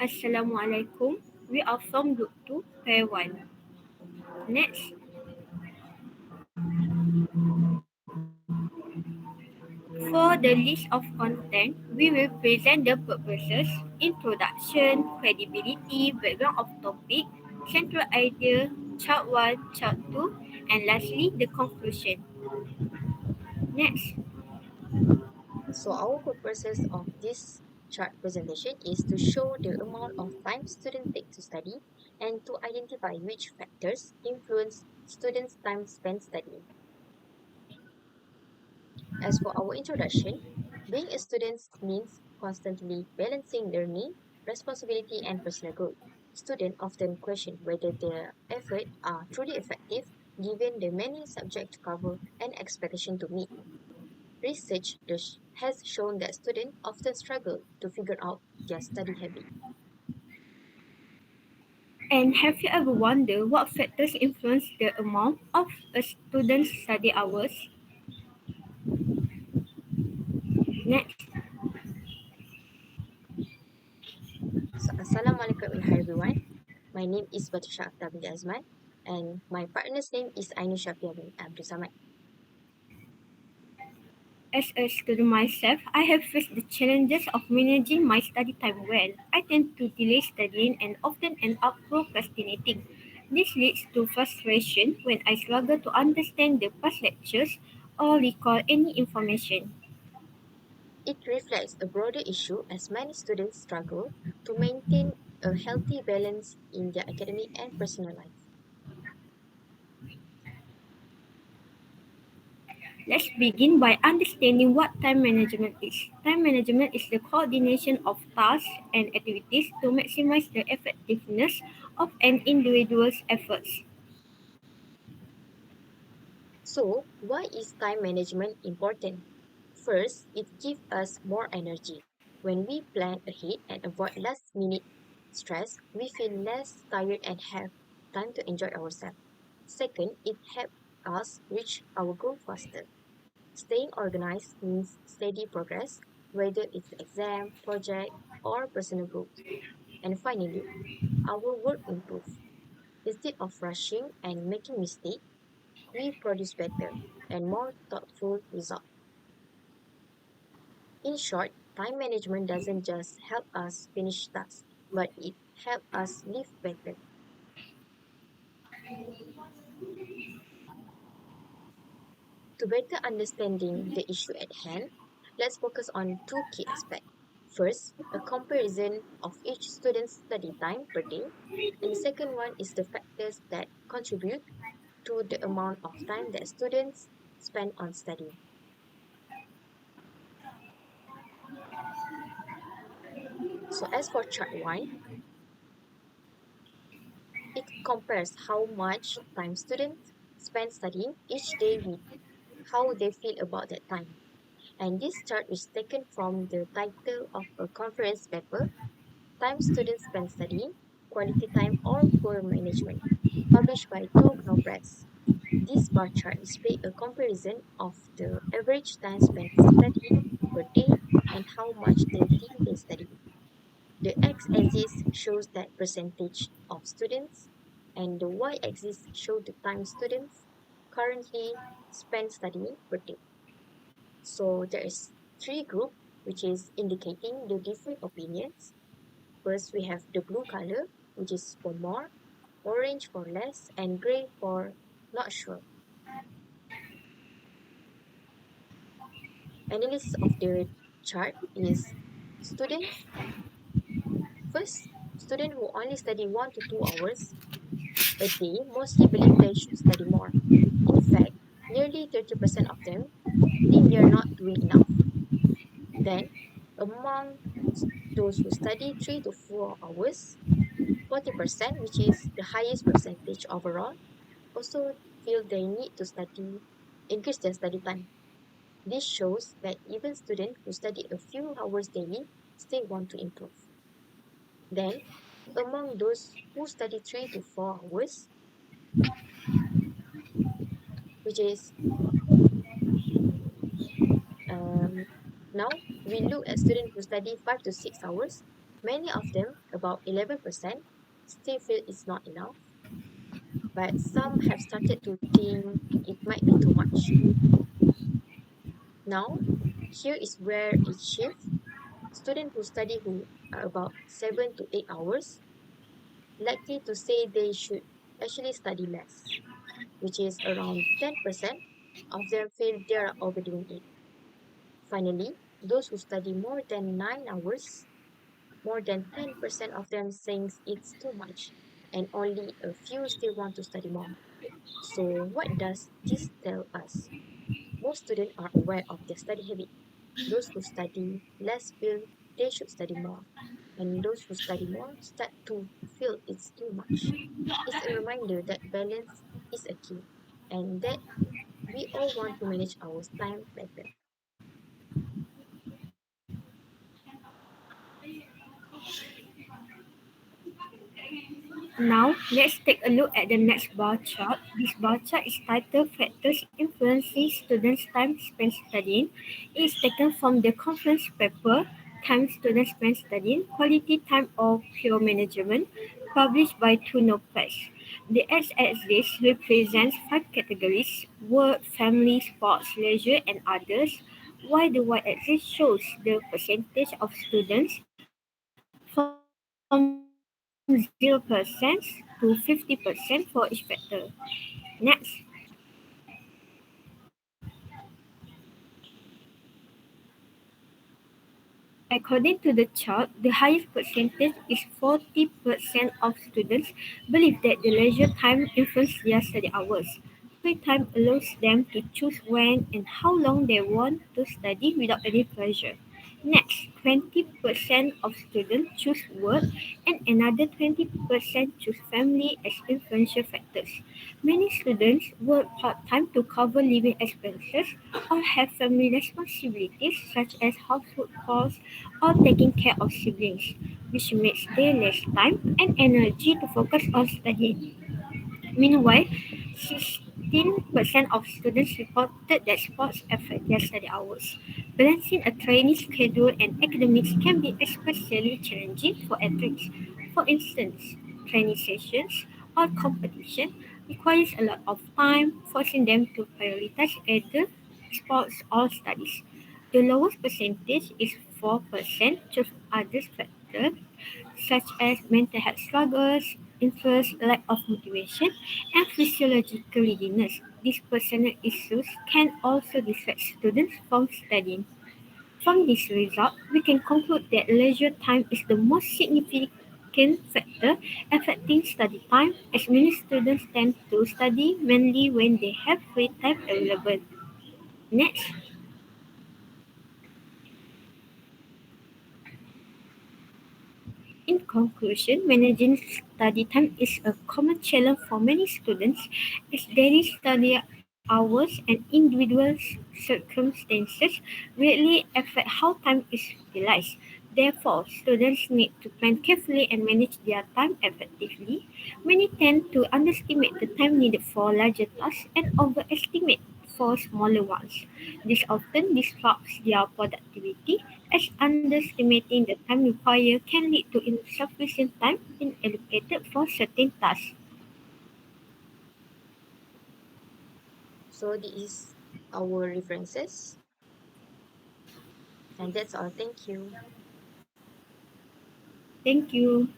Assalamualaikum. We are from Group 2, Pair 1. Next, for the list of content, we will present the purposes, introduction, credibility, background of topic, central idea, chart 1, chart 2, and lastly, the conclusion. Next, So our purposes of this chart presentation is to show the amount of time students take to study and to identify which factors influence students' time spent studying. As for our introduction, being a student means constantly balancing learning, responsibility, and personal growth. Students often question whether their efforts are truly effective given the many subjects to cover and expectation to meet. Research has shown that students often struggle to figure out their study habit. and have you ever wondered what factors influence the amount of a student's study hours? Next, So, Assalamualaikum and hi everyone. My name is BATRISYIA bin AZMAN and my partner's name is AINUL bin Abdul Samad. as a student myself, I have faced the challenges of managing my study time well. I tend to delay studying and often end up procrastinating. This leads to frustration when I struggle to understand the past lectures or recall any information. It reflects a broader issue as many students struggle to maintain a healthy balance in their academic and personal life. Let's begin by understanding what time management is. Time management is the coordination of tasks and activities to maximize the effectiveness of an individual's efforts. So, why is time management important? First, it gives us more energy. When we plan ahead and avoid last minute stress, we feel less tired and have time to enjoy ourselves. Second, it helps us reach our goal faster. Staying organized means steady progress, whether it's exam, project, or personal growth. And finally, our work improves. Instead of rushing and making mistakes, we produce better and more thoughtful results. In short, time management doesn't just help us finish tasks, but it helps us live better. To better understanding the issue at hand, let's focus on two key aspects. First, a comparison of each student's study time per day, and the second one is the factors that contribute to the amount of time that students spend on studying. So as for chart 1, it compares how much time students spend studying each day with how they feel about that time. And this chart is taken from the title of a conference paper, Time Students Spend Studying, Quality Time or Poor Management, published by Two Know Press. This bar chart displays a comparison of the average time spent studying per day and how much they think they study. The x-axis shows that percentage of students, and the y-axis shows the time students currently spend studying per day. So there is three groups which is indicating the different opinions. First, we have the blue color, which is for more, orange for less, and gray for not sure. Analysis of the chart is student first, student who only study 1 to 2 hours a day mostly believe they should study more. In fact, nearly 30% of them think they are not doing enough. Then, among those who study 3 to 4 hours, 40%, which is the highest percentage overall, also feel they need to study, increase their study time. This shows that even students who study a few hours daily still want to improve. Then, among those who study 3 to 4 hours, which is um, now we look at students who study 5 to 6 hours. Many of them, about 11%, still feel it's not enough, but some have started to think it might be too much. Now, here is where it shifts. Students who study who are about 7 to 8 hours likely to say they should actually study less, which is around 10% of them feel they are overdoing it. Finally, those who study more than 9 hours, more than 10% of them thinks it's too much, and only a few still want to study more. So, what does this tell us? Most students are aware of their study habit. Those who study less feel they should study more, and those who study more start to feel it's too much. It's a reminder that balance is a key, and that we all want to manage our time better. Now, let's take a look at the next bar chart. This bar chart is titled Factors Influencing Students' Time Spent Studying. It is taken from the conference paper, Time Students Spend Studying, Quality Time or Pure Management, published by Tuno Press. The x-axis represents five categories: work, family, sports, leisure, and others, while the y-axis shows the percentage of students from 0% to 50% for each factor. Next, according to the chart, the highest percentage is 40% of students believe that the leisure time influences their study hours. Free time allows them to choose when and how long they want to study without any pressure. Next, 20% of students choose work and another 20% choose family as influential factors. Many students work part-time to cover living expenses or have family responsibilities such as household chores or taking care of siblings, which makes there less time and energy to focus on studying. Meanwhile, 16% of students reported that sports affect their study hours. Balancing a training schedule and academics can be especially challenging for athletes. For instance, training sessions or competition requires a lot of time, forcing them to prioritize either sports or studies. The lowest percentage is 4% choose other factors such as mental health struggles, interest, lack of motivation, and physiological readiness. These personal issues can also distract students from studying. From this result, we can conclude that leisure time is the most significant factor affecting study time, as many students tend to study mainly when they have free time available. Next, in conclusion, managing study time is a common challenge for many students as daily study hours and individual circumstances greatly affect how time is utilized. Therefore, students need to plan carefully and manage their time effectively. Many tend to underestimate the time needed for larger tasks and overestimate for smaller ones. This often disrupts their productivity as underestimating the time required can lead to insufficient time being allocated for certain tasks. So, this is our references, and that's all. Thank you. Thank you.